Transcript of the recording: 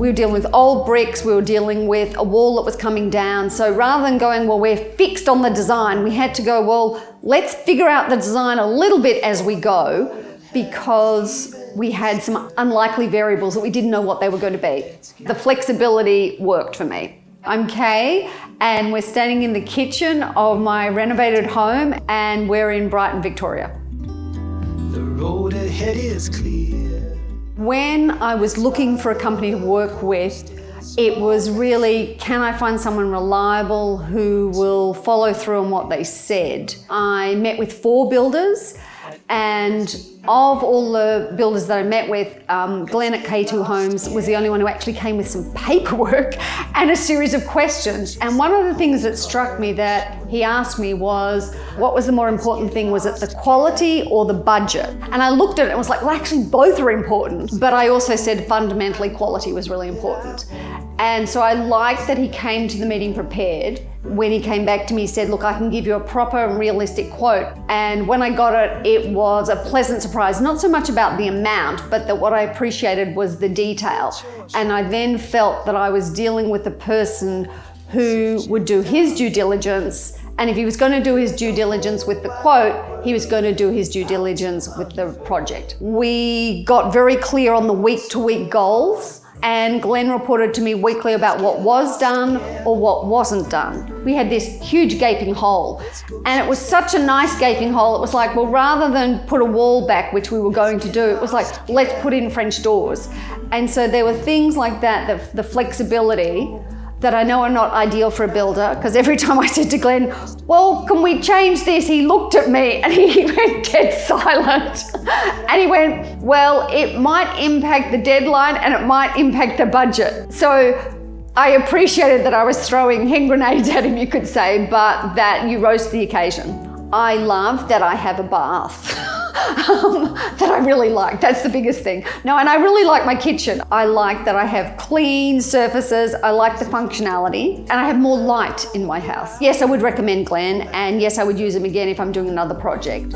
We were dealing with old bricks, we were dealing with a wall that was coming down. So rather than going, well, we're fixed on the design, we had to go, well, let's figure out the design a little bit as we go, because we had some unlikely variables that we didn't know what they were going to be. The flexibility worked for me. I'm Kay, and we're standing in the kitchen of my renovated home, and we're in Brighton, Victoria. The road ahead is clear. When I was looking for a company to work with, it was really, can I find someone reliable who will follow through on what they said? I met with 4 builders, and of all the builders that I met with, Glenn at K2 Homes was the only one who actually came with some paperwork and a series of questions. And one of the things that struck me that he asked me was, what was the more important thing? Was it the quality or the budget? And I looked at it and was like, well, actually both are important. But I also said fundamentally quality was really important. And so I liked that he came to the meeting prepared. When he came back to me, he said, look, I can give you a proper and realistic quote. And when I got it, it was a pleasant surprise, not so much about the amount, but that what I appreciated was the detail. And I then felt that I was dealing with a person who would do his due diligence. And if he was going to do his due diligence with the quote, he was going to do his due diligence with the project. We got very clear on the week-to-week goals. And Glenn reported to me weekly about what was done or what wasn't done. We had this huge gaping hole, and it was such a nice gaping hole. It was like, well, rather than put a wall back, which we were going to do, it was like, let's put in French doors. And so there were things like that, the flexibility that I know are not ideal for a builder, because every time I said to Glenn, well, can we change this? He looked at me and he went dead silent. And he went, well, it might impact the deadline and it might impact the budget. So I appreciated that I was throwing hand grenades at him, you could say, but that you rose to the occasion. I love that I have a bath. That I really like. That's the biggest thing. No, and I really like my kitchen. I like that I have clean surfaces. I like the functionality, and I have more light in my house. Yes, I would recommend Glenn, and yes, I would use him again if I'm doing another project.